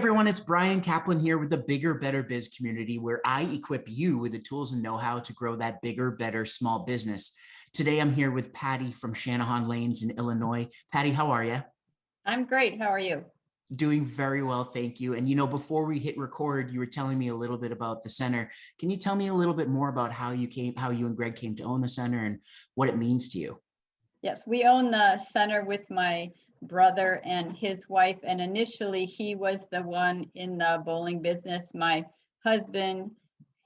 Everyone, it's Bryan Caplan here with the Bigger, Better Biz community, where I equip you with the tools and know-how to grow that bigger, better small business. Today, I'm here with Patty from Channahon Lanes in Illinois. Patty, how are you? I'm great. How are you? Doing very well, thank you. And before we hit record, you were telling me a little bit about the center. Can you tell me a little bit more about how you and Greg came to own the center and what it means to you? Yes, we own the center with my brother and his wife. And initially, he was the one in the bowling business. My husband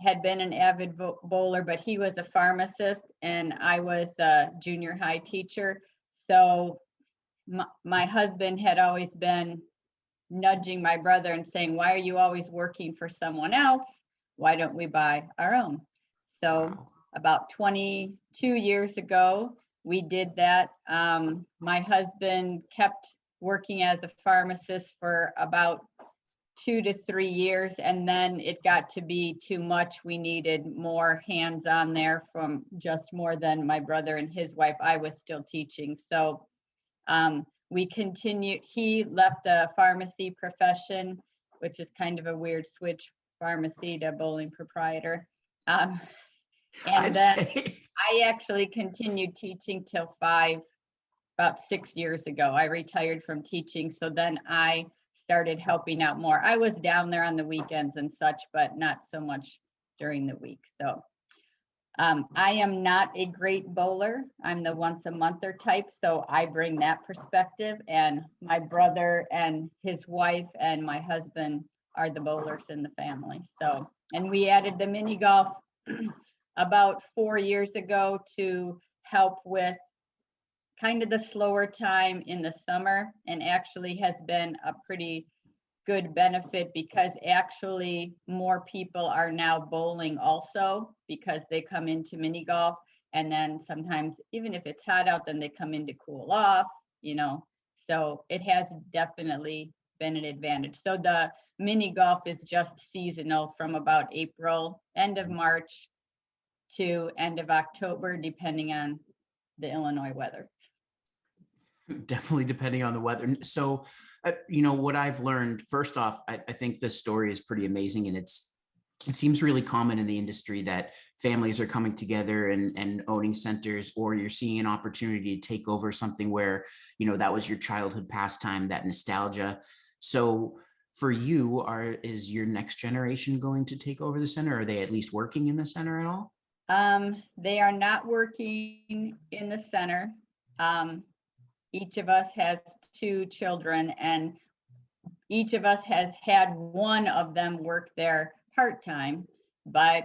had been an avid bowler, but he was a pharmacist and I was a junior high teacher. So my husband had always been nudging my brother and saying, "Why are you always working for someone else? Why don't we buy our own?" So Wow. about 22 years ago, we did that. My husband kept working as a pharmacist for about 2 to 3 years, and then it got to be too much. We needed more hands on there from just more than my brother and his wife. I was still teaching. So we continued. He left the pharmacy profession, which is kind of a weird switch, pharmacy to bowling proprietor. Um, I'd and then say I actually continued teaching till about 6 years ago. I retired from teaching. So then I started helping out more. I was down there on the weekends and such, but not so much during the week. So I am not a great bowler. I'm the once a monther type. So I bring that perspective. And my brother and his wife and my husband are the bowlers in the family. So, and we added the mini golf about 4 years ago to help with kind of the slower time in the summer, and actually has been a pretty good benefit because actually more people are now bowling also because they come into mini golf, and then sometimes even if it's hot out, then they come in to cool off. So it has definitely been an advantage. So the mini golf is just seasonal from about April, end of March to end of October, depending on the Illinois weather. definitely depending on the weather. So, what I've learned, first off, I think this story is pretty amazing. And it seems really common in the industry that families are coming together and owning centers, or you're seeing an opportunity to take over something where, that was your childhood pastime, that nostalgia. So for you, is your next generation going to take over the center? Are they at least working in the center at all? They are not working in the center. Each of us has two children, and each of us has had one of them work there part-time, but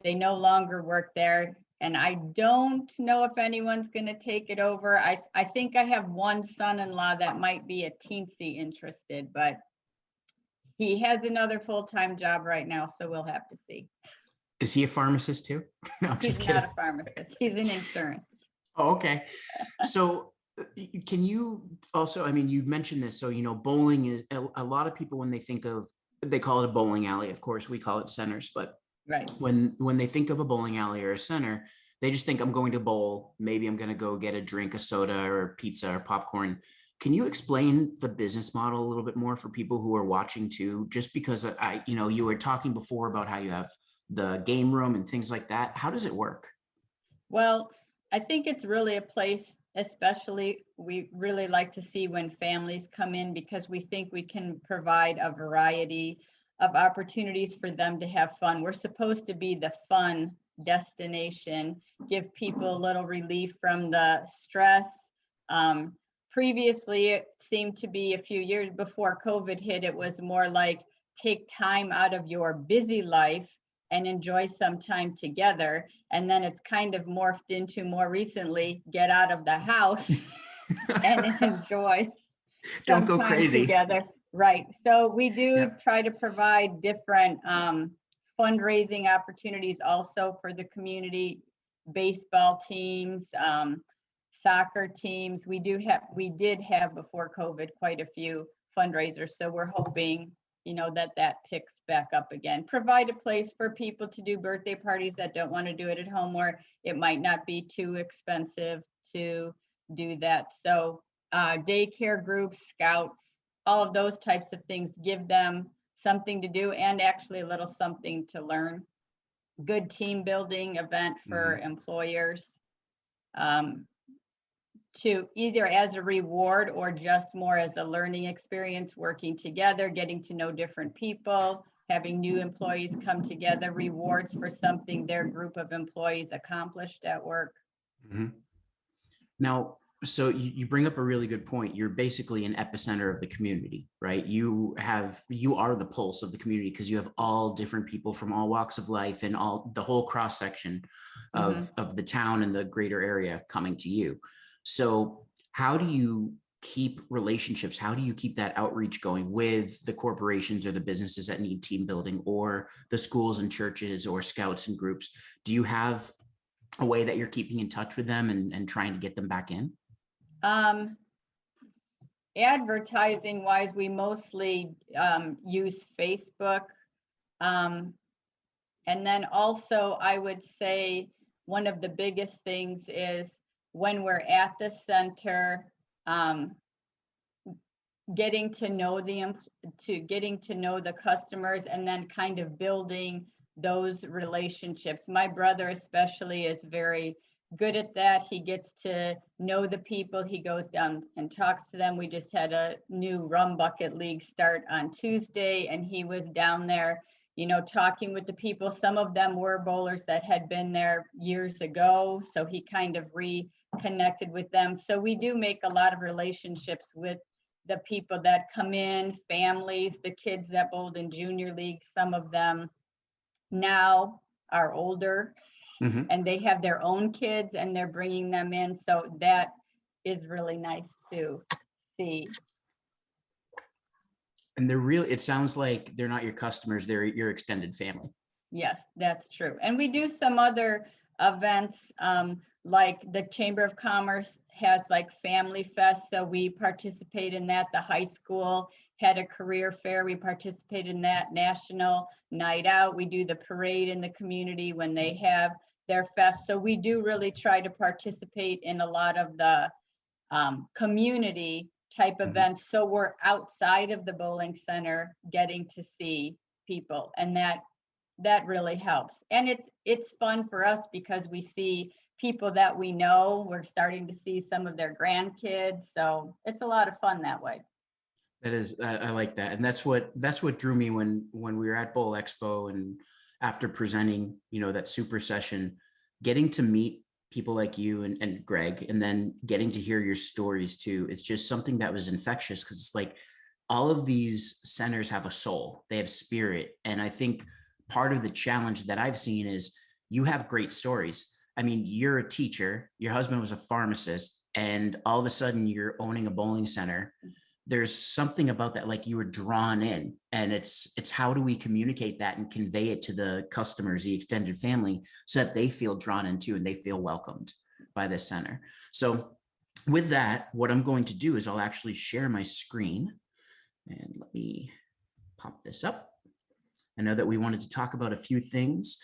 they no longer work there. And I don't know if anyone's going to take it over. I think I have one son-in-law that might be a teensy interested, but he has another full-time job right now, so we'll have to see. Is he a pharmacist too? No, I'm He's just kidding. not a pharmacist. He's in insurance. Oh, okay. So can you also, you mentioned this, so, bowling is a lot of people when they think of, they call it a bowling alley. Of course, we call it centers, but Right. when they think of a bowling alley or a center, they just think I'm going to bowl. Maybe I'm going to go get a drink, a soda or pizza or popcorn. Can you explain the business model a little bit more for people who are watching too? Just because you were talking before about how you have the game room and things like that. How does it work? Well, I think it's really a place, especially we really like to see when families come in, because we think we can provide a variety of opportunities for them to have fun. We're supposed to be the fun destination, give people a little relief from the stress. Previously, it seemed to be a few years before COVID hit, it was more like take time out of your busy life and enjoy some time together. And then it's kind of morphed into more recently, get out of the house and enjoy Don't some go time crazy. together. Right. So we do Yeah. try to provide different fundraising opportunities also for the community, baseball teams, soccer teams. We did have before COVID quite a few fundraisers. So we're hoping, that picks back up again. Provide a place for people to do birthday parties that don't want to do it at home, or it might not be too expensive to do that. So daycare groups, scouts, all of those types of things, give them something to do and actually a little something to learn. Good team building event for employers, to either as a reward or just more as a learning experience, working together, getting to know different people, having new employees come together, rewards for something their group of employees accomplished at work. Mhm. Now, so you bring up a really good point. You're basically an epicenter of the community, right? You are the pulse of the community because you have all different people from all walks of life and all the whole cross section of the town and the greater area coming to you. So how do you keep relationships? How do you keep that outreach going with the corporations or the businesses that need team building, or the schools and churches or scouts and groups? Do you have a way that you're keeping in touch with them and trying to get them back in? Advertising wise, we mostly use Facebook. And then also I would say one of the biggest things is when we're at the center, getting to know the customers and then kind of building those relationships. My brother especially is very good at that. He gets to know the people. He goes down and talks to them. We just had a new rum bucket league start on Tuesday, and he was down there, talking with the people. Some of them were bowlers that had been there years ago, so he kind of reconnected with them. So we do make a lot of relationships with the people that come in, families, the kids that bowled in junior league. Some of them now are older and they have their own kids and they're bringing them in. So that is really nice to see. And it sounds like they're not your customers, they're your extended family. Yes, that's true. And we do some other events, like the Chamber of Commerce has like Family Fest. So we participate in that. The high school had a career fair. We participate in that. National Night Out. We do the parade in the community when they have their fest. So we do really try to participate in a lot of the community type events. So we're outside of the bowling center getting to see people, and that really helps. And it's fun for us because we see people that we know. We're starting to see some of their grandkids. So it's a lot of fun that way. That is, I like that. And that's what drew me when we were at Bowl Expo and after presenting, that super session, getting to meet people like you and Greg, and then getting to hear your stories too. It's just something that was infectious because it's like all of these centers have a soul, they have spirit. And I think part of the challenge that I've seen is you have great stories. I mean, you're a teacher, your husband was a pharmacist, and all of a sudden you're owning a bowling center. There's something about that, like you were drawn in, and it's how do we communicate that and convey it to the customers, the extended family, so that they feel drawn into and they feel welcomed by this center. So with that, what I'm going to do is I'll actually share my screen, and let me pop this up. I know that we wanted to talk about a few things.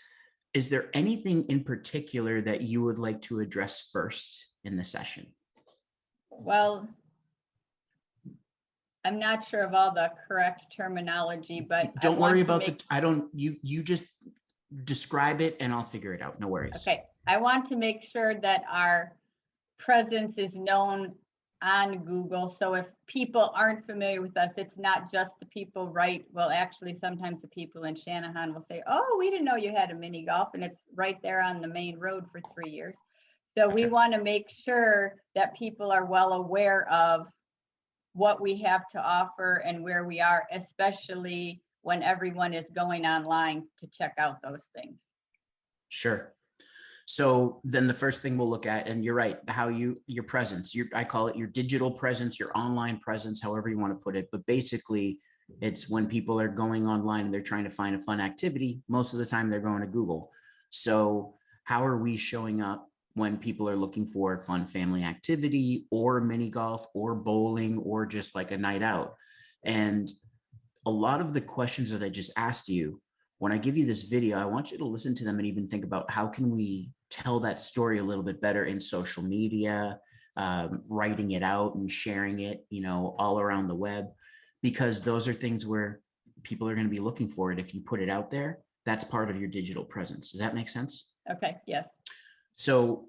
Is there anything in particular that you would like to address first in the session? Well, I'm not sure of all the correct terminology, but don't worry about you just describe it and I'll figure it out. No worries. Okay. I want to make sure that our presence is known on Google. So if people aren't familiar with us, it's not just the people actually sometimes the people in Channahon will say, oh, we didn't know you had a mini golf, and it's right there on the main road for 3 years. So we want to make sure that people are well aware of what we have to offer and where we are, especially when everyone is going online to check out those things. Sure. So then the first thing we'll look at, and you're right, your presence, I call it your digital presence, your online presence, however you want to put it. But basically it's when people are going online and they're trying to find a fun activity, most of the time they're going to Google. So how are we showing up when people are looking for fun family activity or mini golf or bowling or just like a night out? And a lot of the questions that I just asked you, when I give you this video, I want you to listen to them and even think about how can we tell that story a little bit better in social media, writing it out and sharing it, all around the web. because those are things where people are going to be looking for it. If you put it out there, that's part of your digital presence. Does that make sense? Okay, yes. So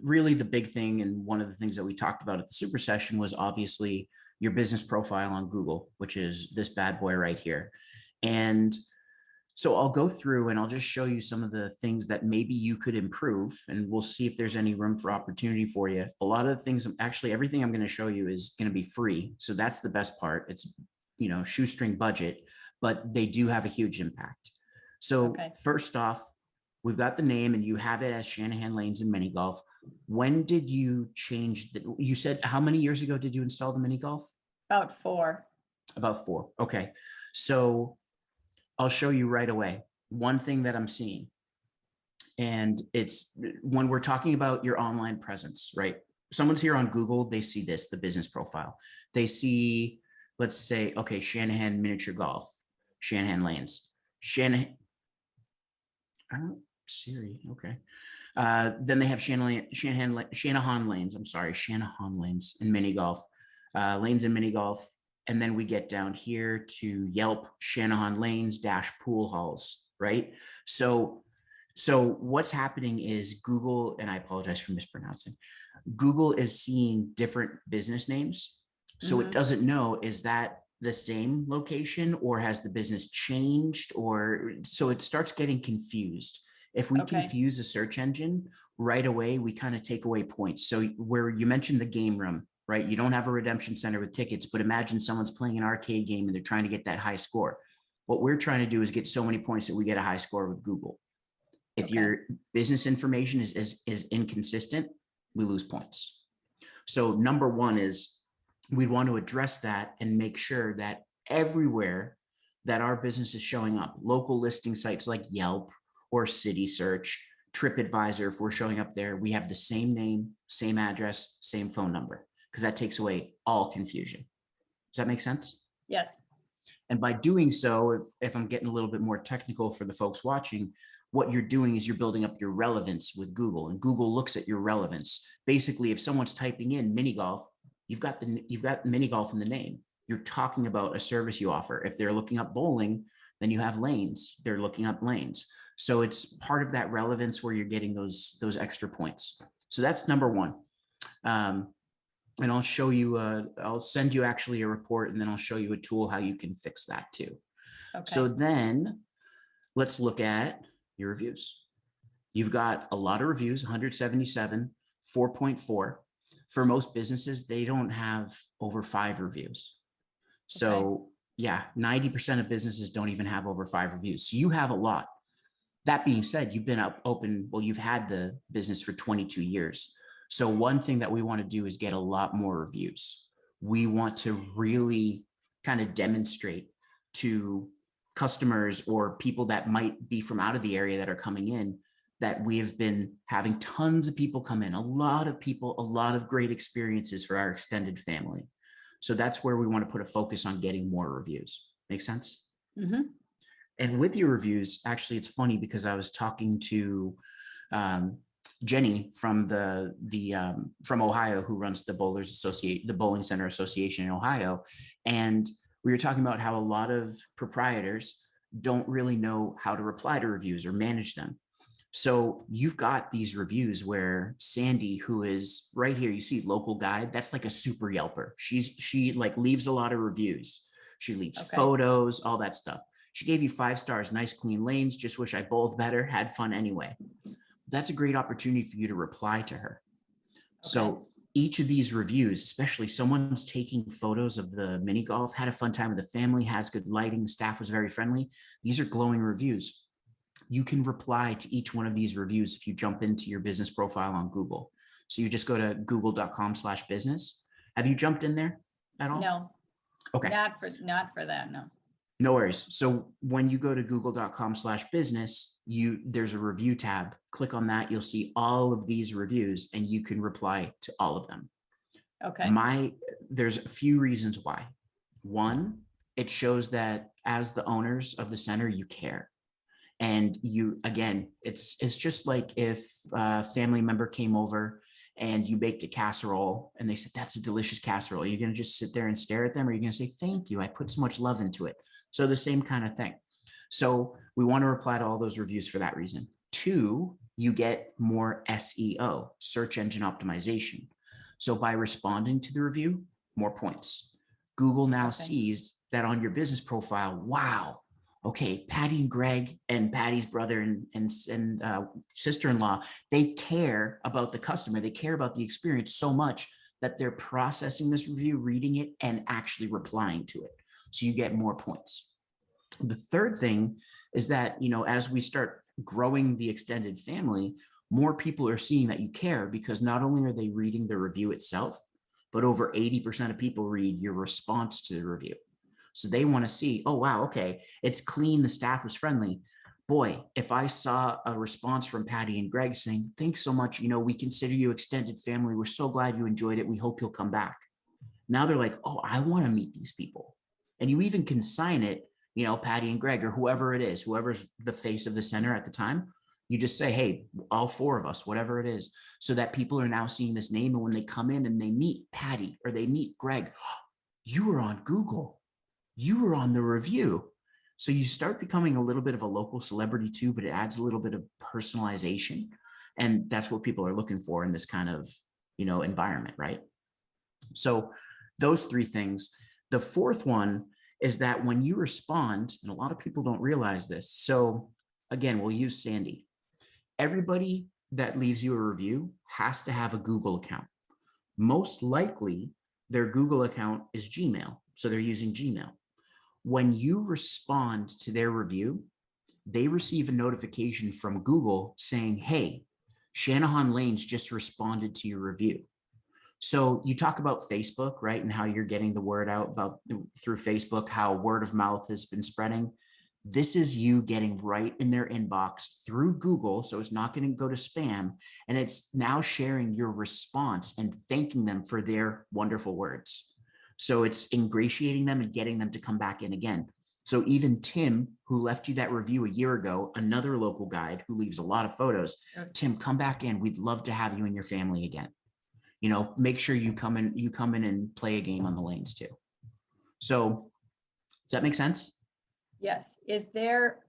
really the big thing, and one of the things that we talked about at the super session, was obviously your business profile on Google, which is this bad boy right here. And so I'll go through and I'll just show you some of the things that maybe you could improve, and we'll see if there's any room for opportunity for you. A lot of the things, actually everything I'm going to show you is going to be free. So that's the best part. It's, shoestring budget, but they do have a huge impact. So Okay. first off, we've got the name and you have it as Channahon Lanes and Mini Golf. When did you change you said, how many years ago did you install the Mini Golf? About 4. About 4. Okay. So I'll show you right away. One thing that I'm seeing, and it's when we're talking about your online presence, right? Someone's here on Google, they see this, the business profile. They see, let's say, okay, Channahon Miniature Golf, Channahon Lanes, Siri, okay. Then they have Channahon Lanes, I'm sorry, Channahon Lanes and Mini Golf, Lanes and Mini Golf. And then we get down here to Yelp, Channahon Lanes - pool halls, right? So what's happening is Google, and I apologize for mispronouncing, Google is seeing different business names. So it doesn't know, is that the same location or has the business changed? Or so it starts getting confused. If we confuse a search engine right away, we kind of take away points. So where you mentioned the game room, right? You don't have a redemption center with tickets, but imagine someone's playing an arcade game and they're trying to get that high score. What we're trying to do is get so many points that we get a high score with Google. If your business information is inconsistent, we lose points. So number one is we want to address that and make sure that everywhere that our business is showing up, local listing sites like Yelp or City Search, TripAdvisor, if we're showing up there, we have the same name, same address, same phone number, because that takes away all confusion. Does that make sense? Yes. And by doing so, if I'm getting a little bit more technical for the folks watching, what you're doing is you're building up your relevance with Google, and Google looks at your relevance. Basically, if someone's typing in mini golf, you've got mini golf in the name. You're talking about a service you offer. If they're looking up bowling, then you have lanes. They're looking up lanes. So it's part of that relevance where you're getting those extra points. So that's number one. And I'll show you, I'll send you actually a report, and then I'll show you a tool how you can fix that too. Okay. So then let's look at your reviews. You've got a lot of reviews, 177, 4.4. For most businesses, they don't have over 5 reviews. So yeah, 90% of businesses don't even have over 5 reviews. So you have a lot. That being said, you've been open, well, you've had the business for 22 years. So one thing that we want to do is get a lot more reviews. We want to really kind of demonstrate to customers or people that might be from out of the area that are coming in that we have been having tons of people come in, a lot of people, a lot of great experiences for our extended family. So that's where we want to put a focus on getting more reviews. Make sense? Mm-hmm. And with your reviews, actually, it's funny because I was talking to Jenny from from Ohio, who runs the Bowling Center Association in Ohio, and we were talking about how a lot of proprietors don't really know how to reply to reviews or manage them. So you've got these reviews where Sandy, who is right here, you see local guide, that's like a super Yelper. She like leaves a lot of reviews. She leaves photos, all that stuff. She gave you 5 stars, nice clean lanes, just wish I bowled better, had fun anyway. That's a great opportunity for you to reply to her. So each of these reviews, especially someone's taking photos of the mini golf, had a fun time with the family, has good lighting, the staff was very friendly. These are glowing reviews. You can reply to each one of these reviews if you jump into your business profile on Google. So you just go to google.com/business. Have you jumped in there at all? No. Okay. Not for that, no. No worries. So when you go to google.com/business, there's a review tab. Click on that. You'll see all of these reviews and you can reply to all of them. Okay. There's a few reasons why. One, it shows that as the owners of the center, you care. And again, it's just like if a family member came over and you baked a casserole and they said, that's a delicious casserole. Are you going to just sit there and stare at them? Or are you going to say, thank you, I put so much love into it? So the same kind of thing. So we want to reply to all those reviews for that reason. Two, you get more SEO, search engine optimization. So by responding to the review, more points. Google now sees that on your business profile. Wow. Okay, Patty and Greg and Patty's brother and sister-in-law, they care about the customer. They care about the experience so much that they're processing this review, reading it, and actually replying to it. So you get more points. The third thing is that, as we start growing the extended family, more people are seeing that you care, because not only are they reading the review itself, but over 80% of people read your response to the review. So they want to see, oh, wow, okay, it's clean, the staff was friendly. Boy, if I saw a response from Patty and Greg saying, thanks so much, we consider you extended family. We're so glad you enjoyed it. We hope you'll come back. Now they're like, oh, I want to meet these people. And you even can sign it, Patty and Greg, or whoever it is, whoever's the face of the center at the time. You just say, hey, all four of us, whatever it is, so that people are now seeing this name. And when they come in and they meet Patty or they meet Greg, you were on Google, you were on the review. So you start becoming a little bit of a local celebrity too, but it adds a little bit of personalization. And that's what people are looking for in this kind of, environment, right? So those three things. The fourth one is that when you respond, and a lot of people don't realize this. So again, we'll use Sandy. Everybody that leaves you a review has to have a Google account. Most likely their Google account is Gmail. So they're using Gmail. When you respond to their review, they receive a notification from Google saying, hey, Channahon Lanes just responded to your review. So you talk about Facebook, right? And how you're getting the word out about through Facebook, how word of mouth has been spreading. This is you getting right in their inbox through Google. So it's not going to go to spam. And it's now sharing your response and thanking them for their wonderful words. So it's ingratiating them and getting them to come back in again. So even Tim, who left you that review a year ago, another local guide who leaves a lot of photos, Tim, come back in. We'd love to have you and your family again. Make sure you come in and play a game on the lanes too. So does that make sense? Yes. Is there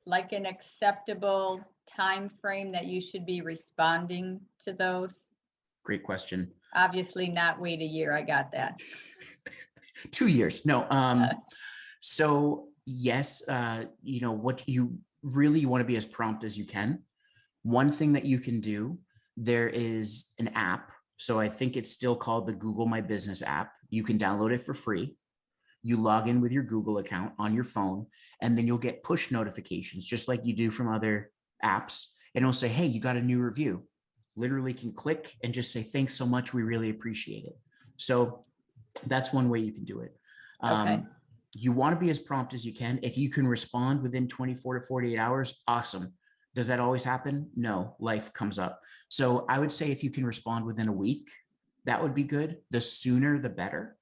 like an acceptable time frame that you should be responding to those? Great question. Obviously not wait a year. I got that. 2 years. No. So yes, what you really want to be as prompt as you can. One thing that you can do, there is an app. So I think it's still called the Google My Business app. You can download it for free. You log in with your Google account on your phone, and then you'll get push notifications just like you do from other apps. And it'll say, hey, you got a new review. Literally can click and just say, thanks so much. We really appreciate it. So that's one way you can do it. Okay. You want to be as prompt as you can. If you can respond within 24 to 48 hours, awesome. Does that always happen? No, life comes up. So I would say if you can respond within a week, that would be good. The sooner, the better.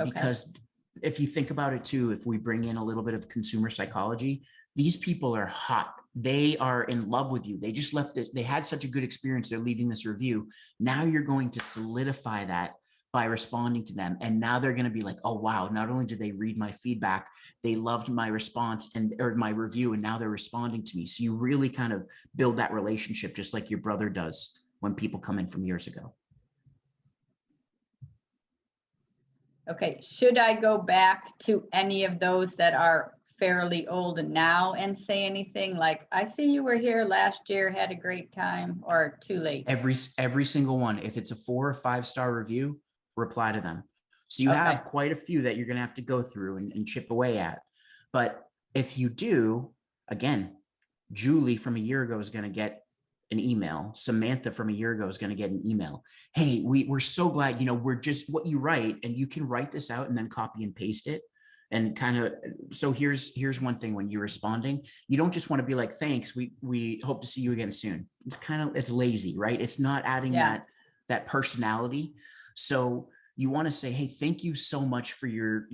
Because if you think about it too, if we bring in a little bit of consumer psychology, these people are hot. They are in love with you. They just left this. They had such a good experience. They're leaving this review. Now you're going to solidify that by responding to them. And now they're going to be like, oh, wow, not only did they read my feedback, they loved my response or my review, and now they're responding to me. So you really kind of build that relationship just like your brother does when people come in from years ago. Okay. Should I go back to any of those that are fairly old now and say anything like, I see you were here last year, had a great time, or too late? Every single one. If it's a 4 or 5 star review, reply to them. So you have quite a few that you're going to have to go through and chip away at. But if you do, again, Julie from a year ago is going to get an email. Samantha from a year ago is going to get an email. Hey, we're so glad, we're just what you write, and you can write this out and then copy and paste it. And kind of, so here's one thing when you're responding, you don't just want to be like, thanks, we hope to see you again soon. It's lazy, right? It's not adding that personality. So you want to say, hey, thank you so much for your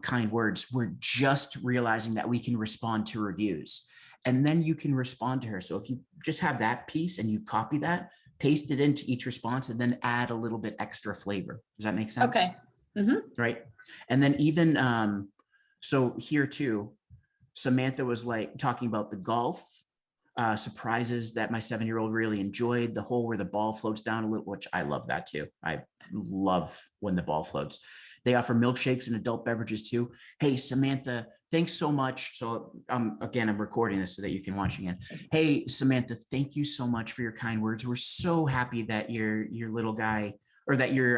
kind words. We're just realizing that we can respond to reviews. And then you can respond to her. So if you just have that piece and you copy that, paste it into each response, and then add a little bit extra flavor. Does that make sense? Okay. Mm-hmm. Right. And then even, so here too, Samantha was like talking about the golf surprises that my 7-year-old really enjoyed, the hole where the ball floats down a little, which I love that too. I love when the ball floats. They offer milkshakes and adult beverages too. Hey, Samantha, thanks so much. So again, I'm recording this so that you can watch again. Hey, Samantha, thank you so much for your kind words. We're so happy that your little guy, or that your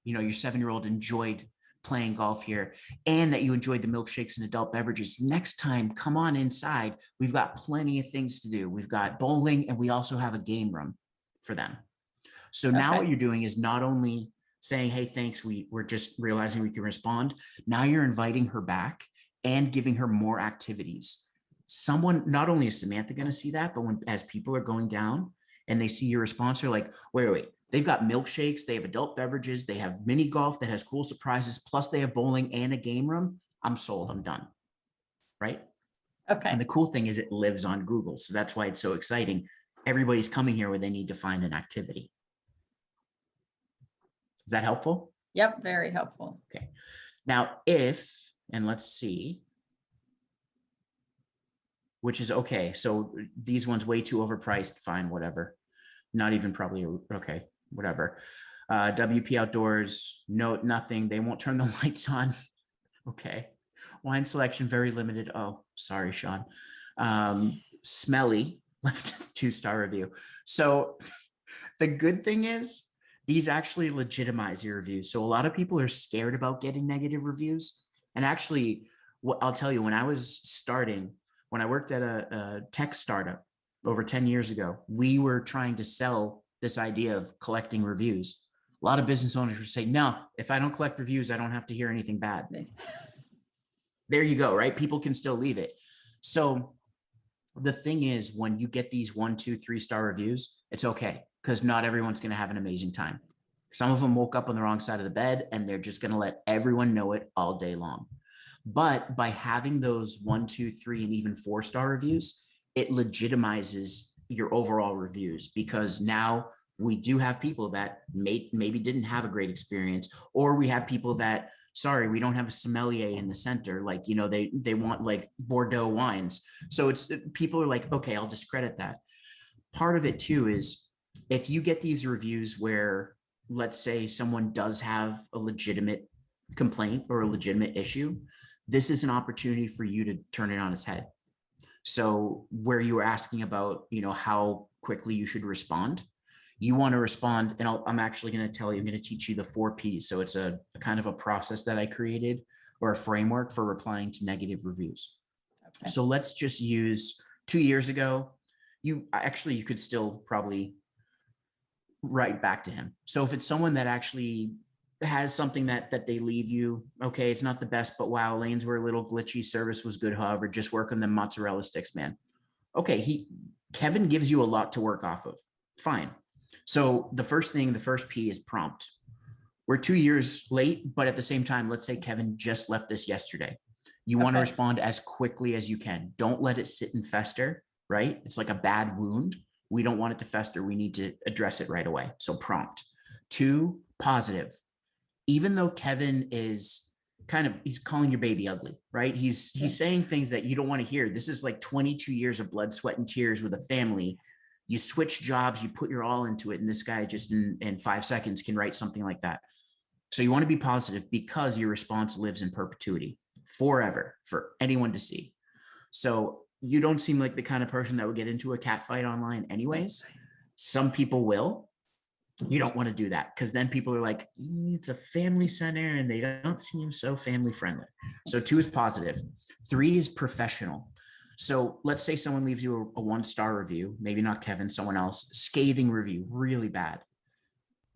your 7-year-old enjoyed playing golf here, and that you enjoyed the milkshakes and adult beverages. Next time, come on inside. We've got plenty of things to do. We've got bowling, and we also have a game room for them. So now what you're doing is not only saying, hey, thanks, we're just realizing we can respond. Now you're inviting her back and giving her more activities. Someone, not only is Samantha going to see that, but as people are going down and they see your response, they're like, wait, they've got milkshakes, they have adult beverages, they have mini golf that has cool surprises, plus they have bowling and a game room. I'm sold, I'm done. Right? Okay. And the cool thing is it lives on Google. So that's why it's so exciting. Everybody's coming here where they need to find an activity. Is that helpful? Yep, very helpful. Okay. Now, and let's see, which is okay. So these ones way too overpriced. Fine, whatever. Not even probably, okay, whatever. WP Outdoors, no, nothing. They won't turn the lights on. Okay. Wine selection, very limited. Oh, sorry, Sean. Smelly, left 2-star review. So the good thing is these actually legitimize your reviews. So a lot of people are scared about getting negative reviews. And actually, what I'll tell you, when I was starting, when I worked at a tech startup over 10 years ago, we were trying to sell this idea of collecting reviews. A lot of business owners would say, no, if I don't collect reviews, I don't have to hear anything bad. There you go, right? People can still leave it. So the thing is, when you get these 1, 2, 3-star reviews, it's okay, because not everyone's going to have an amazing time. Some of them woke up on the wrong side of the bed and they're just going to let everyone know it all day long. But by having those 1, 2, 3, and even 4-star reviews, it legitimizes your overall reviews, because now we do have people that maybe didn't have a great experience, or we have people that, sorry, we don't have a sommelier in the center. Like, they want like Bordeaux wines. So it's, people are like, okay, I'll discredit that. Part of it too is, if you get these reviews where, let's say someone does have a legitimate complaint or a legitimate issue, this is an opportunity for you to turn it on its head. So where you were asking about, how quickly you should respond, you want to respond. And I'm actually going to tell you, I'm going to teach you the 4 Ps. So it's a kind of a process that I created, or a framework for replying to negative reviews. Okay. So let's just use 2 years ago. You could still probably write back to him. So if it's someone that actually has something that they leave you, okay, it's not the best, but wow, lanes were a little glitchy, service was good, however, just work on the mozzarella sticks, man. Okay, Kevin gives you a lot to work off of. Fine. So the first P is prompt. We're 2 years late, but at the same time, let's say Kevin just left this yesterday. You want to respond as quickly as you can. Don't let it sit and fester, right? It's like a bad wound. We don't want it to fester. We need to address it right away. So prompt. 2, positive. Even though Kevin is he's calling your baby ugly, right? He's saying things that you don't want to hear. This is like 22 years of blood, sweat, and tears with a family. You switch jobs, you put your all into it, and this guy just in 5 seconds can write something like that. So you want to be positive, because your response lives in perpetuity, forever, for anyone to see. So you don't seem like the kind of person that would get into a cat fight online anyways. Some people will. You don't want to do that, because then people are like, it's a family center and they don't seem so family friendly. So 2 is positive. 3 is professional. So let's say someone leaves you a 1-star review, maybe not Kevin, someone else, scathing review, really bad.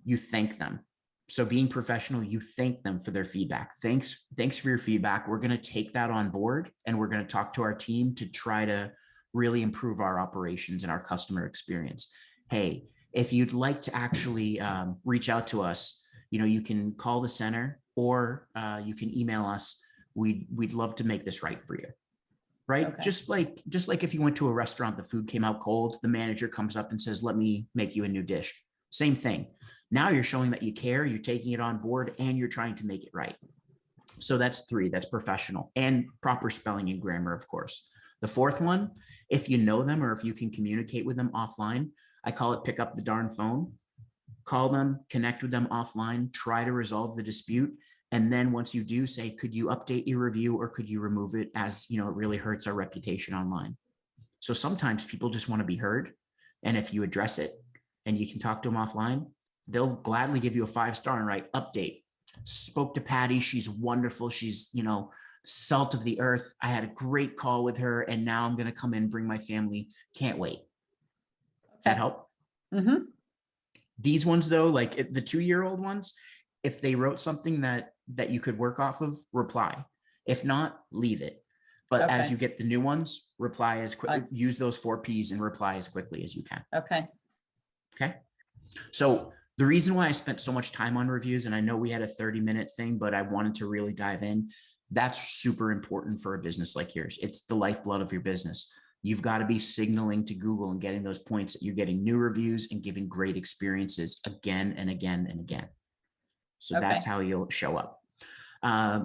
You thank them. So being professional, you thank them for their feedback. Thanks for your feedback. We're going to take that on board, and we're going to talk to our team to try to really improve our operations and our customer experience. Hey, if you'd like to actually reach out to us, you can call the center, or you can email us. We'd love to make this right for you. Right. Okay. Just like if you went to a restaurant, the food came out cold, the manager comes up and says, let me make you a new dish. Same thing. Now you're showing that you care, you're taking it on board, and you're trying to make it right. So that's 3, that's professional and proper spelling and grammar, of course. The 4th one, if you know them or if you can communicate with them offline, I call it pick up the darn phone, call them, connect with them offline, try to resolve the dispute. And then once you do, say, could you update your review or could you remove it, as it really hurts our reputation online. So sometimes people just want to be heard. And if you address it and you can talk to them offline, they'll gladly give you a 5-star and write update. Spoke to Patty. She's wonderful. She's, salt of the earth. I had a great call with her and now I'm going to come in, bring my family. Can't wait. Does that help? Mm-hmm. These ones though, like the 2-year-old ones, if they wrote something that you could work off of, reply. If not, leave it. But as you get the new ones, reply as quick, use those 4 Ps and reply as quickly as you can. Okay. Okay. So the reason why I spent so much time on reviews, and I know we had a 30-minute thing, but I wanted to really dive in. That's super important for a business like yours. It's the lifeblood of your business. You've got to be signaling to Google and getting those points that you're getting new reviews and giving great experiences again and again and again. So that's how you'll show up.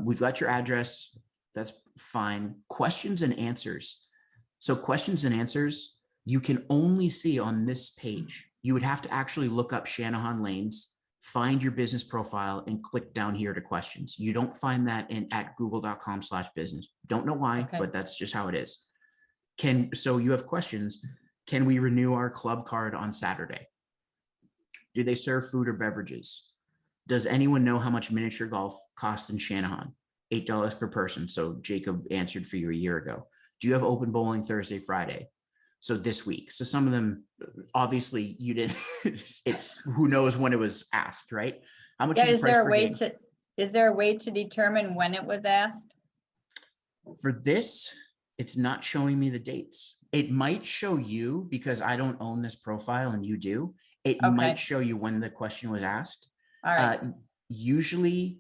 We've got your address. That's fine. Questions and answers. So questions and answers, you can only see on this page. You would have to actually look up Channahon Lanes, find your business profile and click down here to questions. You don't find that at google.com/business. Don't know why, but that's just how it is. So you have questions. Can we renew our club card on Saturday? Do they serve food or beverages? Does anyone know how much miniature golf costs in Channahon? $8 per person. So Jacob answered for you a year ago. Do you have open bowling Thursday, Friday? So this week. So some of them, obviously you didn't, it's who knows when it was asked, right? How much is the price per game? Is there a way to determine when it was asked? For this, it's not showing me the dates. It might show you because I don't own this profile and you do. It might show you when the question was asked. All right. Usually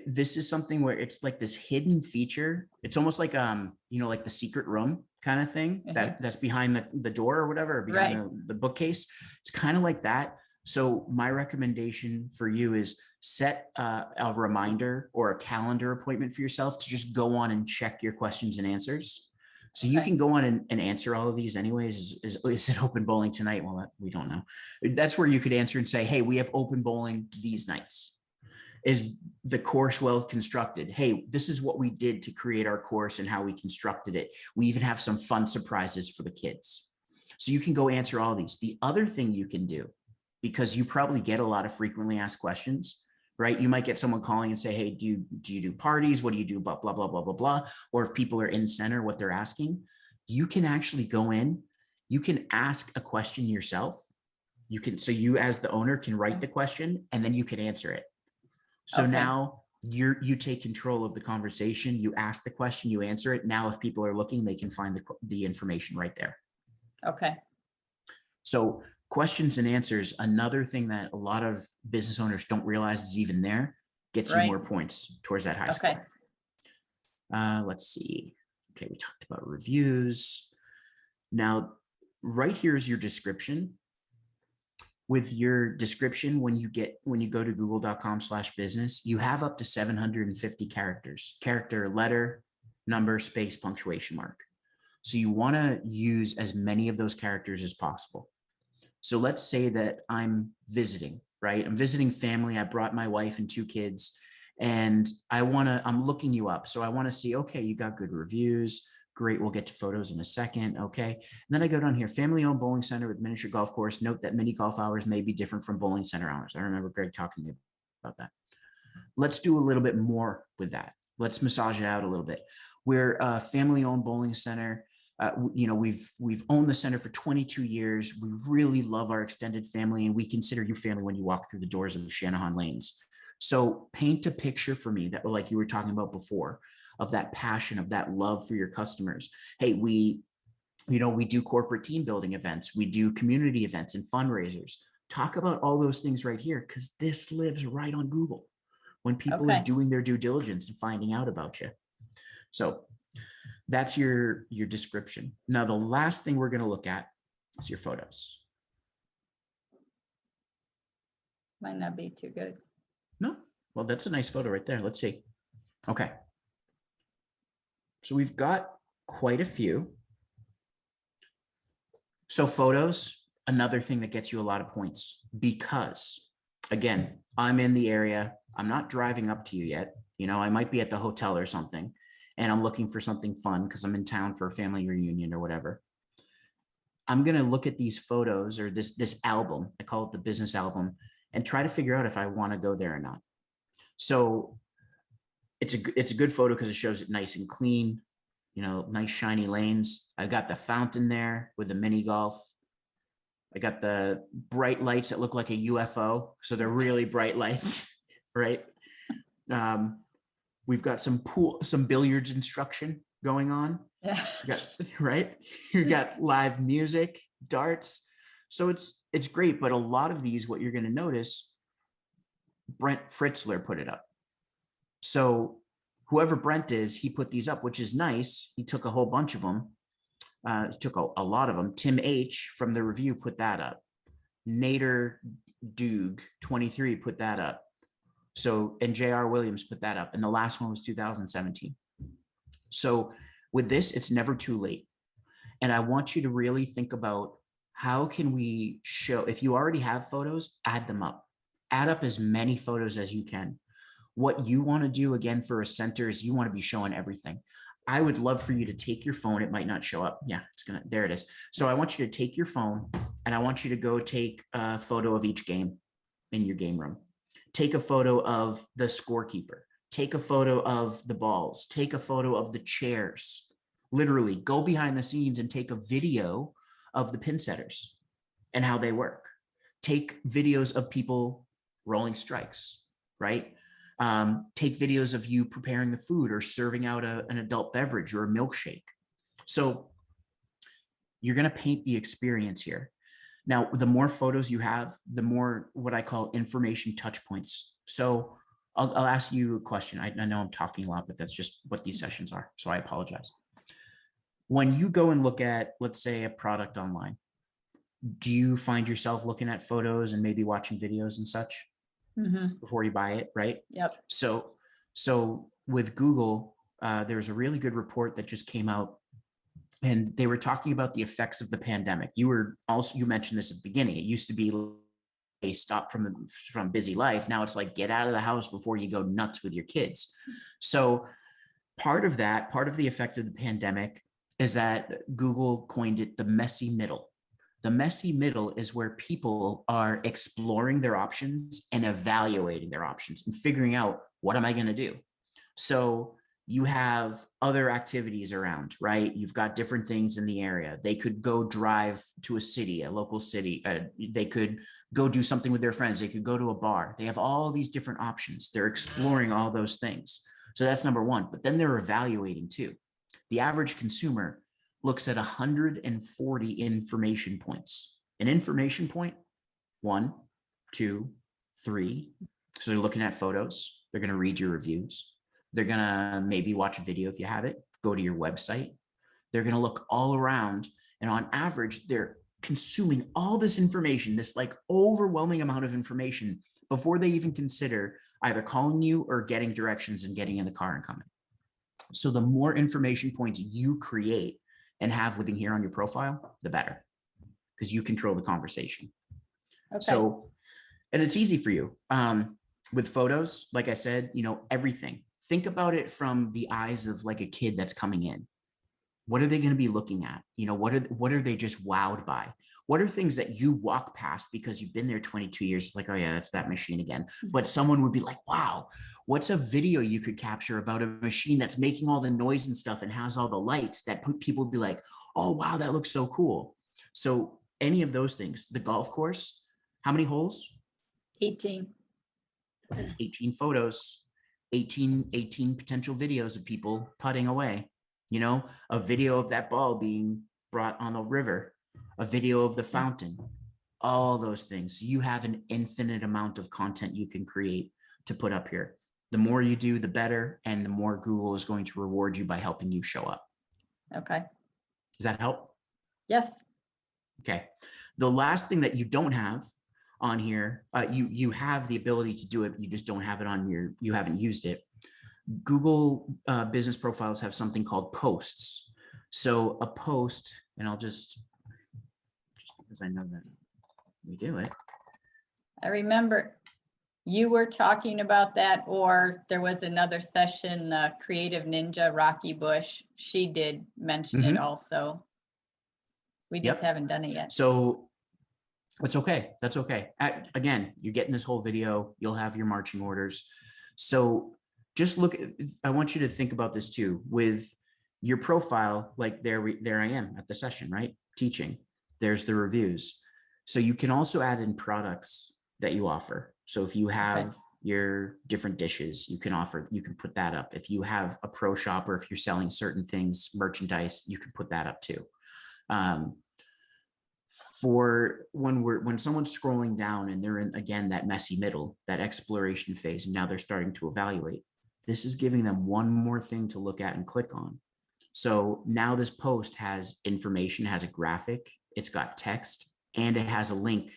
this is something where it's like this hidden feature. It's almost like, like the secret room kind of thing that's behind the door or whatever, behind the bookcase. It's kind of like that. So my recommendation for you is set a reminder or a calendar appointment for yourself to just go on and check your questions and answers. So you can go on and answer all of these anyways. Is it open bowling tonight? Well, we don't know. That's where you could answer and say, hey, we have open bowling these nights. Is the course well constructed? Hey, this is what we did to create our course and how we constructed it. We even have some fun surprises for the kids. So you can go answer all these. The other thing you can do, because you probably get a lot of frequently asked questions, right? You might get someone calling and say, hey, do you do parties? What do you do? Blah, blah, blah, blah, blah, blah. Or if people are in center, what they're asking, you can actually go in, you can ask a question yourself. So you as the owner can write the question and then you can answer it. So now you take control of the conversation. You ask the question, you answer it. Now, if people are looking, they can find the information right there. Okay. So questions and answers, another thing that a lot of business owners don't realize is even there, gets you more points towards that high score. Let's see. Okay, we talked about reviews. Now, right here is your description. With your description, when you go to google.com/business, you have up to 750 characters, character, letter, number, space, punctuation mark. So you want to use as many of those characters as possible. So let's say that I'm visiting, right? I'm visiting family. I brought my wife and 2 kids and I'm looking you up. So I want to see, okay, you got good reviews. Great. We'll get to photos in a second. Okay. And then I go down here, family owned bowling center with miniature golf course. Note that mini golf hours may be different from bowling center hours. I remember Greg talking to me about that. Let's do a little bit more with that. Let's massage it out a little bit. We're a family owned bowling center. We've owned the center for 22 years. We really love our extended family and we consider you family when you walk through the doors of Channahon Lanes. So paint a picture for me that, like you were talking about before, of that passion, of that love for your customers. Hey, we do corporate team building events. We do community events and fundraisers. Talk about all those things right here because this lives right on Google when people are doing their due diligence and finding out about you. So that's your description. Now, the last thing we're going to look at is your photos. Might not be too good. No. Well, that's a nice photo right there. Let's see. Okay. So we've got quite a few. So photos, another thing that gets you a lot of points because, again, I'm in the area. I'm not driving up to you yet. You know, I might be at the hotel or something, and I'm looking for something fun because I'm in town for a family reunion or whatever. I'm going to look at these photos or this album. I call it the business album, and try to figure out if I want to go there or not. So it's a good photo because it shows it nice and clean, you know, nice shiny lanes. I've got the fountain there with the mini golf. I got the bright lights that look like a UFO. So they're really bright lights, right? Um, we've got some billiards instruction going on. Yeah. Right? You got live music, darts. So it's great. But a lot of these, what you're going to notice, Brent Fritzler put it up. So whoever Brent is, he put these up, which is nice. He took a whole bunch of them. He took a lot of them. Tim H from the review put that up. Nader Doog 23 put that up. So, and J.R. Williams put that up. And the last one was 2017. So with this, it's never too late. And I want you to really think about how can we show, if you already have photos, add them up. Add up as many photos as you can. What you want to do again for a center is you want to be showing everything. I would love for you to take your phone. It might not show up. Yeah, there it is. So I want you to take your phone and I want you to go take a photo of each game in your game room. Take a photo of the scorekeeper. Take a photo of the balls. Take a photo of the chairs. Literally go behind the scenes and take a video of the pin setters and how they work. Take videos of people rolling strikes, right? Take videos of you preparing the food or serving out an adult beverage or a milkshake. So you're going to paint the experience here. Now, the more photos you have, the more what I call information touch points. So I'll ask you a question. I know I'm talking a lot, but that's just what these sessions are. So I apologize. When you go and look at, let's say, a product online, do you find yourself looking at photos and maybe watching videos and such before you buy it, right? Yep. So with Google, there's a really good report that just came out, and they were talking about the effects of the pandemic. You mentioned this at the beginning. It used to be a stop from busy life. Now it's like get out of the house before you go nuts with your kids. So part of the effect of the pandemic is that Google coined it the messy middle. The messy middle is where people are exploring their options and evaluating their options and figuring out, what am I going to do? So you have other activities around, right? You've got different things in the area. They could go drive to a city, a local city. They could go do something with their friends. They could go to a bar. They have all these different options. They're exploring all those things. So that's number one. But then they're evaluating too. The average consumer looks at 140 information points. An information point, 1, 2, 3. So they're looking at photos. They're going to read your reviews. They're going to maybe watch a video if you have it, go to your website. They're going to look all around. And on average, they're consuming all this information, this like overwhelming amount of information before they even consider either calling you or getting directions and getting in the car and coming. So the more information points you create and have within here on your profile, the better, because you control the conversation. Okay. So, and it's easy for you. With photos, like I said, everything. Think about it from the eyes of like a kid that's coming in. What are they going to be looking at? What are they just wowed by? What are things that you walk past because you've been there 22 years? Like, oh yeah, that's that machine again. But someone would be like, wow, what's a video you could capture about a machine that's making all the noise and stuff and has all the lights that people would be like, oh, wow, that looks so cool. So any of those things, the golf course, how many holes? 18. 18 photos, 18 potential videos of people putting away, a video of that ball being brought on the river, a video of the fountain, all those things. You have an infinite amount of content you can create to put up here. The more you do, the better, and the more Google is going to reward you by helping you show up. Okay. Does that help? Yes. Okay. The last thing that you don't have on here. You have the ability to do it. You just don't have it on you haven't used it. Google business profiles have something called posts. So a post, and I'll just because I know that we do it. I remember you were talking about that, or there was another session, the Creative Ninja, Rocky Bush. She did mention it also. We just haven't done it yet. So that's okay. That's okay. Again, you're getting this whole video. You'll have your marching orders. So just I want you to think about this too with your profile. Like there I am at the session, right? Teaching. There's the reviews. So you can also add in products that you offer. So if you have your different dishes, you can put that up. If you have a pro shop, or if you're selling certain things, merchandise, you can put that up too. For when someone's scrolling down and they're in, again, that messy middle, that exploration phase, and now they're starting to evaluate, this is giving them one more thing to look at and click on. So now this post has information, has a graphic, it's got text, and it has a link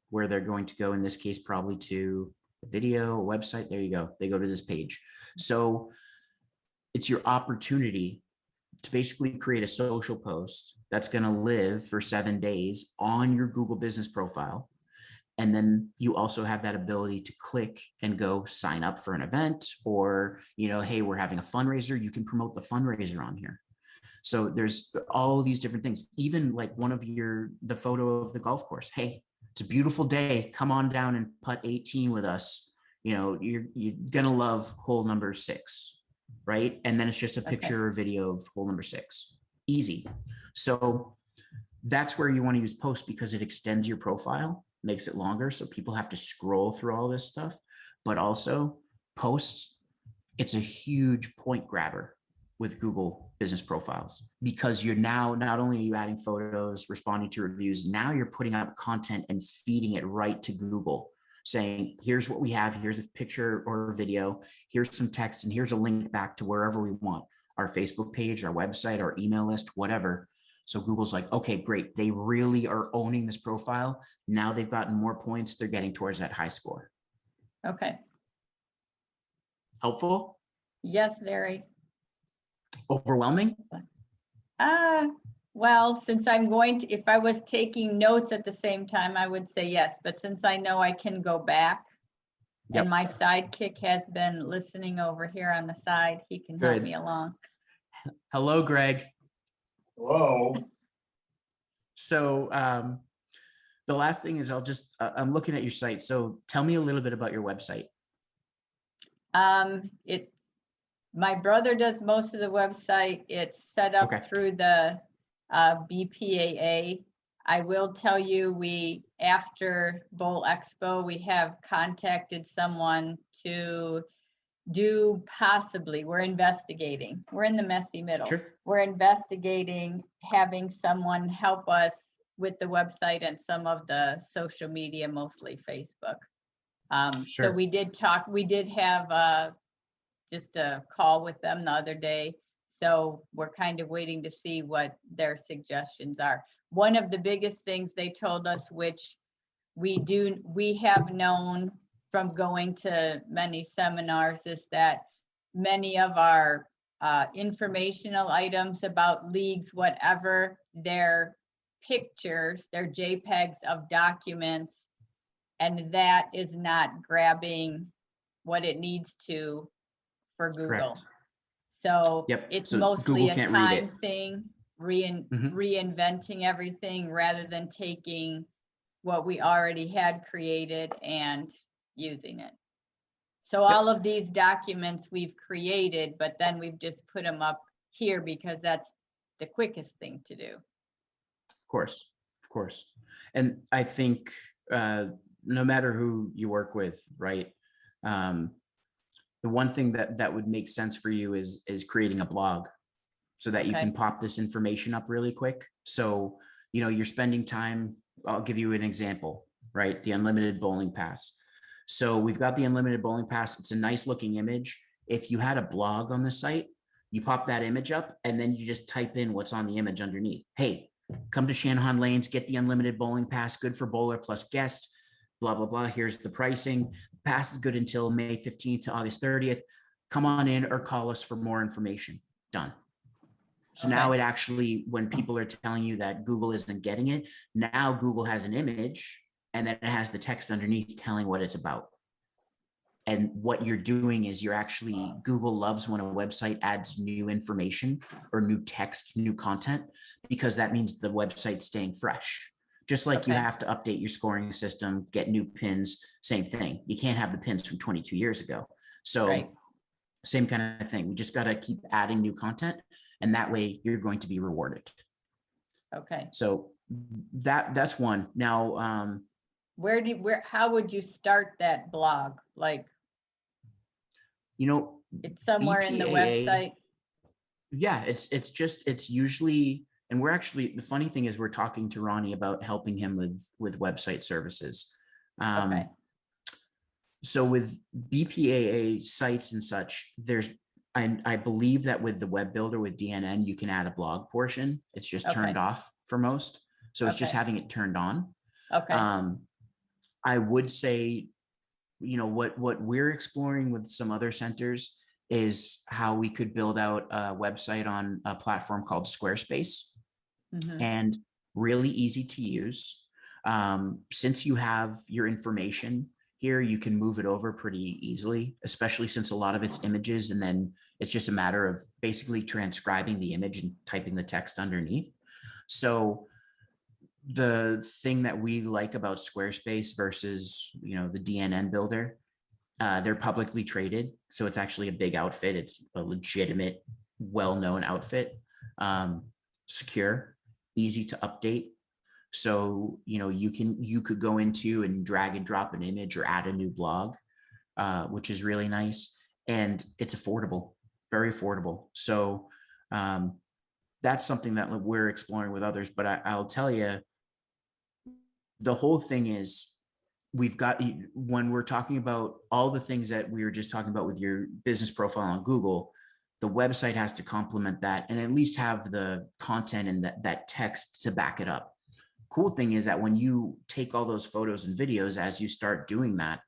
where they're going to go, in this case, probably to a video, a website. There you go. They go to this page. So it's your opportunity to basically create a social post that's going to live for 7 days on your Google business profile. And then you also have that ability to click and go sign up for an event, or, hey, we're having a fundraiser. You can promote the fundraiser on here. So there's all these different things, even like the photo of the golf course. Hey, it's a beautiful day. Come on down and putt 18 with us. You're going to love hole number 6. Right. And then it's just a picture or video of hole number 6. Easy. So that's where you want to use post, because it extends your profile, makes it longer. So people have to scroll through all this stuff, but also posts. It's a huge point grabber with Google business profiles, because you're now, not only are you adding photos, responding to reviews, now you're putting up content and feeding it right to Google, saying, here's what we have, here's a picture or a video, here's some text, and here's a link back to wherever we want, our Facebook page, our website, our email list, whatever. So Google's like, okay, great. They really are owning this profile. Now they've gotten more points. They're getting towards that high score. Okay. Helpful? Yes, very. Overwhelming? Well, since if I was taking notes at the same time, I would say yes. But since I know I can go back, and my sidekick has been listening over here on the side, he can help me along. Hello, Greg. Hello. So the last thing is I'm looking at your site. So tell me a little bit about your website. My brother does most of the website. It's set up through the BPAA. I will tell you, after Bowl Expo, we have contacted someone to do we're investigating. We're in the messy middle. Sure. We're investigating having someone help us with the website and some of the social media, mostly Facebook. So we did have just a call with them the other day. So we're kind of waiting to see what their suggestions are. One of the biggest things they told us, which we have known from going to many seminars, is that many of our informational items about leagues, whatever, they're pictures, they're JPEGs of documents, and that is not grabbing what it needs to for Google. Correct. So it's mostly a time thing, reinventing everything rather than taking what we already had created and using it. So all of these documents we've created, but then we've just put them up here because that's the quickest thing to do. Of course. And I think no matter who you work with, right? The one thing that would make sense for you is creating a blog, so that you can pop this information up really quick. So, you're spending time. I'll give you an example, right? The unlimited bowling pass. So we've got the unlimited bowling pass. It's a nice looking image. If you had a blog on the site, you pop that image up and then you just type in what's on the image underneath. Hey, come to Channahon Lanes, get the unlimited bowling pass, good for bowler plus guest. blah, blah, blah. Here's the pricing. Pass is good until May 15th to August 30th. Come on in or call us for more information. Done. So now it actually, when people are telling you that Google isn't getting it, now Google has an image and then it has the text underneath telling what it's about. And what you're doing is you're actually, Google loves when a website adds new information or new text, new content, because that means the website's staying fresh. Just like you have to update your scoring system, get new pins, same thing. You can't have the pins from 22 years ago. So same kind of thing. We just got to keep adding new content, and that way you're going to be rewarded. Okay. So that's one. Now, how would you start that blog? Like, it's somewhere in the website. Yeah, it's usually, and we're actually, the funny thing is we're talking to Ronnie about helping him with website services. So with BPAA sites and such, I believe that with the web builder with DNN, you can add a blog portion. It's just turned off for most. So it's just having it turned on. I would say, what we're exploring with some other centers is how we could build out a website on a platform called Squarespace, and really easy to use. Since you have your information here, you can move it over pretty easily, especially since a lot of it's images, and then it's just a matter of basically transcribing the image and typing the text underneath. So the thing that we like about Squarespace versus, the DNN builder, they're publicly traded. So it's actually a big outfit. It's a legitimate, well-known outfit, secure, easy to update. So, you could go into and drag and drop an image or add a new blog, which is really nice. And it's affordable, very affordable. So that's something that we're exploring with others. But I'll tell you, the whole thing is, when we're talking about all the things that we were just talking about with your business profile on Google, the website has to complement that and at least have the content and that text to back it up. Cool thing is that when you take all those photos and videos, as you start doing that,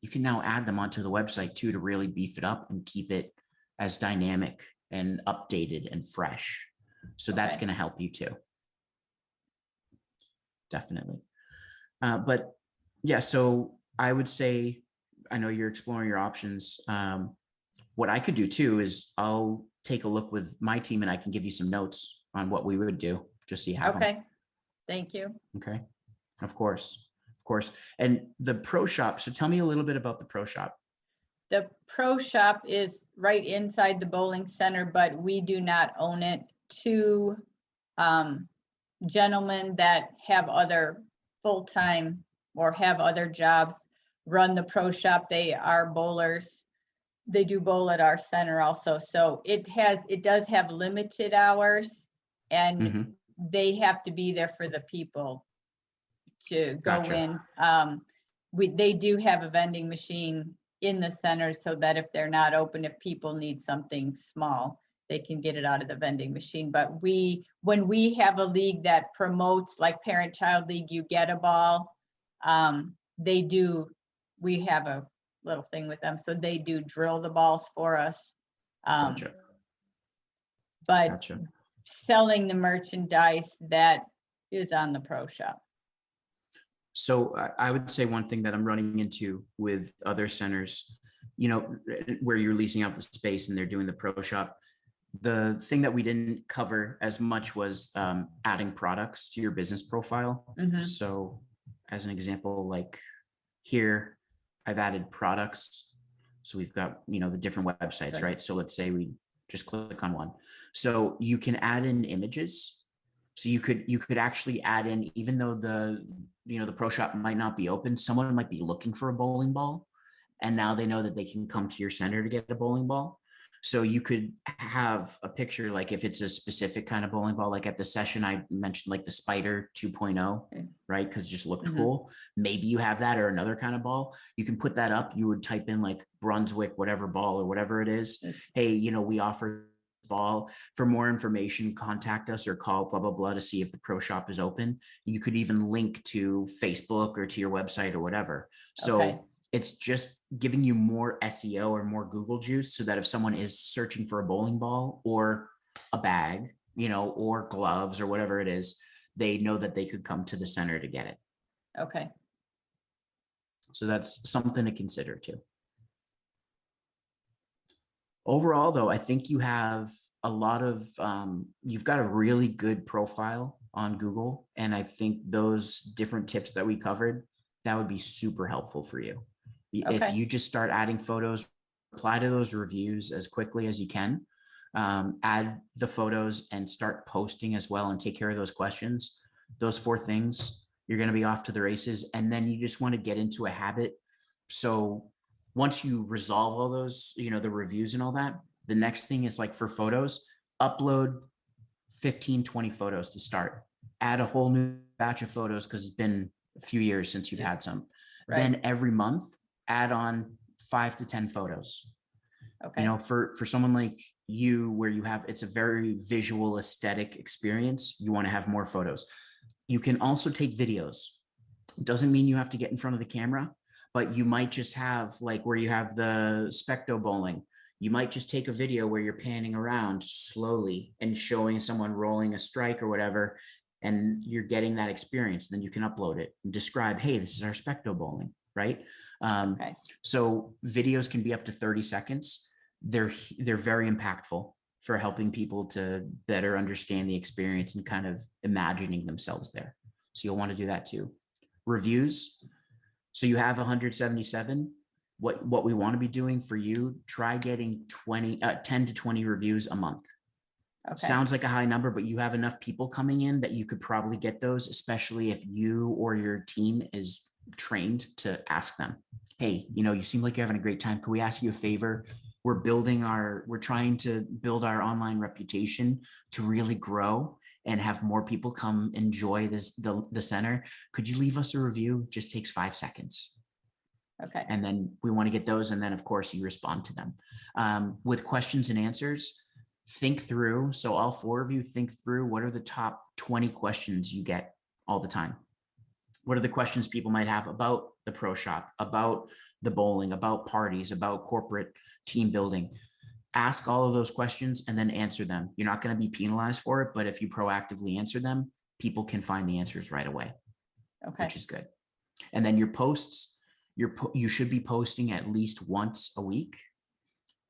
you can now add them onto the website too, to really beef it up and keep it as dynamic and updated and fresh. So that's going to help you too. Definitely. But yeah, so I would say, I know you're exploring your options. What I could do too is I'll take a look with my team and I can give you some notes on what we would do, just so you have them. Thank you. Okay. Of course. And the Pro Shop. So tell me a little bit about the Pro Shop. The Pro Shop is right inside the bowling center, but we do not own it. Two gentlemen that have other full-time or have other jobs run the Pro Shop. They are bowlers. They do bowl at our center also. So it does have limited hours, and they have to be there for the people to go in. They do have a vending machine in the center so that if they're not open, if people need something small, they can get it out of the vending machine. But when we have a league that promotes, like parent-child league, you get a ball, we have a little thing with them. So they do drill the balls for us. But selling the merchandise, that is on the Pro Shop. So I would say one thing that I'm running into with other centers, where you're leasing out the space and they're doing the Pro Shop, the thing that we didn't cover as much was adding products to your business profile. So as an example, like here, I've added products. So we've got, the different websites, right? So let's say we just click on one. So you can add in images. So you could actually add in, even though the Pro Shop might not be open, someone might be looking for a bowling ball, and now they know that they can come to your center to get a bowling ball. So you could have a picture, like if it's a specific kind of bowling ball, like at the session I mentioned, like the Spider 2.0, right? Because it just looked cool. Maybe you have that or another kind of ball. You can put that up. You would type in like Brunswick, whatever ball or whatever it is. Hey, we offer ball. For more information, contact us or call blah, blah, blah to see if the pro shop is open. You could even link to Facebook or to your website or whatever. So Okay. it's just giving you more SEO or more Google juice so that if someone is searching for a bowling ball or a bag, or gloves or whatever it is, they know that they could come to the center to get it. Okay. So that's something to consider too. Overall, though, I think you have a lot of, you've got a really good profile on Google. And I think those different tips that we covered, that would be super helpful for you. If Okay. you just start adding photos, reply to those reviews as quickly as you can, add the photos and start posting as well and take care of those questions. Those 4 things, you're going to be off to the races. And then you just want to get into a habit. So once you resolve all those, the reviews and all that, the next thing is like for photos, upload 15, 20 photos to start. Add a whole new batch of photos because it's been a few years since you've had some. Right. Then every month, add on 5 to 10 photos. Okay. For someone like you, where it's a very visual aesthetic experience, you want to have more photos. You can also take videos. It doesn't mean you have to get in front of the camera, but you might just have like where you have the specto bowling. You might just take a video where you're panning around slowly and showing someone rolling a strike or whatever, and you're getting that experience. Then you can upload it and describe, hey, this is our specto bowling, right? Okay. So videos can be up to 30 seconds. They're very impactful for helping people to better understand the experience and kind of imagining themselves there. So you'll want to do that too. Reviews. So you have 177. What we want to be doing for you, try getting 10 to 20 reviews a month. Okay. Sounds like a high number, but you have enough people coming in that you could probably get those, especially if you or your team is trained to ask them, hey, you seem like you're having a great time. Can we ask you a favor? We're trying to build our online reputation to really grow and have more people come enjoy the center. Could you leave us a review? Just takes 5 seconds. Okay. And then we want to get those. And then of course you respond to them with questions and answers. Think through. So all 4 of you think through, what are the top 20 questions you get all the time? What are the questions people might have about the pro shop, about the bowling, about parties, about corporate team building? Ask all of those questions and then answer them. You're not going to be penalized for it, but if you proactively answer them, people can find the answers right away, Okay. which is good. And then your posts, you should be posting at least once a week.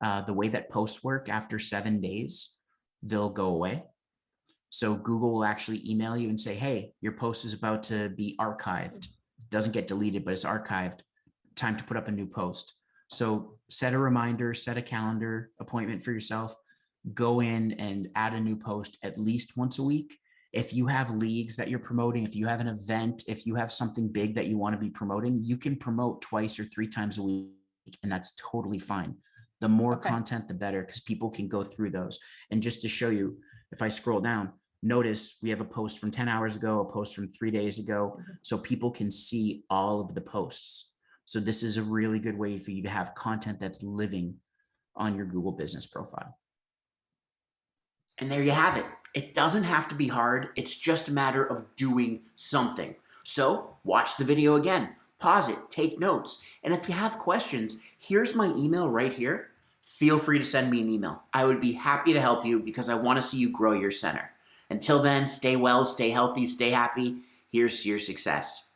The way that posts work, after 7 days, they'll go away. So Google will actually email you and say, hey, your post is about to be archived. It doesn't get deleted, but it's archived. Time to put up a new post. So set a reminder, set a calendar appointment for yourself. Go in and add a new post at least once a week. If you have leagues that you're promoting, if you have an event, if you have something big that you want to be promoting, you can promote 2 or 3 times a week, and that's totally fine. The more content, the better, because people can go through those. And just to show you, if I scroll down, notice we have a post from 10 hours ago, a post from 3 days ago, so people can see all of the posts. So this is a really good way for you to have content that's living on your Google business profile. And there you have it. It doesn't have to be hard. It's just a matter of doing something. So watch the video again, pause it, take notes. And if you have questions, here's my email right here. Feel free to send me an email. I would be happy to help you because I want to see you grow your center. Until then, stay well, stay healthy, stay happy. Here's to your success.